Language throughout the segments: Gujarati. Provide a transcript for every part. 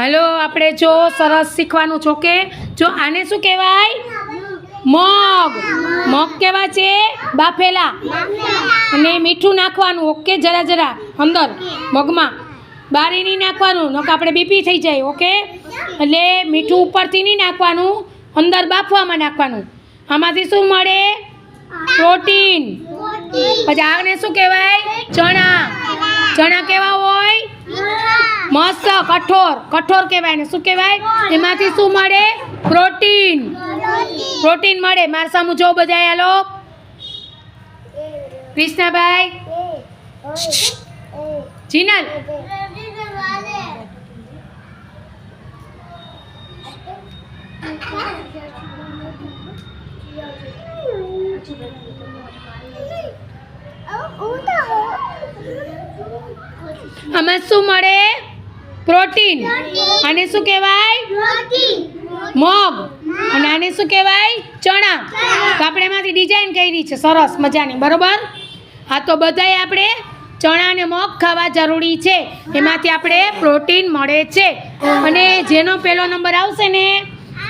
हेलो આપણે જો સરસ શીખવાનું છો કે જો આને શું કહેવાય મગ મગ કેવા છે બાફેલા અને મીઠું નાખવાનું ઓકે જરા જરા અંદર મગમાં બારી નહીં નાખવાનું નકર આપણે બીપી થઈ જાય ઓકે એટલે મીઠું ઉપરથી નહીં નાખવાનું અંદર બાફવામાં નાખવાનું આમાંથી શું મળે પ્રોટીન પછી આને શું કહેવાય ચણા ચણા કેવા હોય મસ્ત કઠોર કઠોર કહેવાય ને શું કહેવાય એમાંથી શું મળે પ્રોટીન પ્રોટીન મળે મારા સામું જો બધા હાલો કૃષ્ણાભાઈ જીનલ આમાં શું મળે પ્રોટીન આને શું કહેવાય મગ અને આને શું કહેવાય ચણા તો આપણે એમાંથી ડિઝાઇન કરી છે સરસ મજાની બરોબર હા તો બધાય આપણે ચણા અને મગ ખાવા જરૂરી છે એમાંથી આપણે પ્રોટીન મળે છે અને જેનો પહેલો નંબર આવશે ને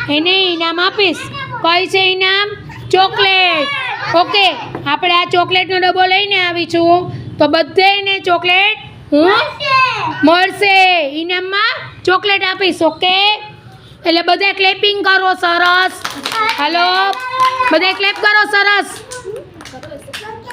એને ઇનામ આપીશ કઈ છે ઇનામ ચોકલેટ ઓકે આપણે આ ચોકલેટનો ડબ્બો લઈને આવી છું તો બધાને ચોકલેટ મળશે ઇનામમાં ચોકલેટ આપીશ ઓકે એટલે બધા ક્લેપિંગ કરો સરસ હાલો બધા ક્લેપ કરો સરસ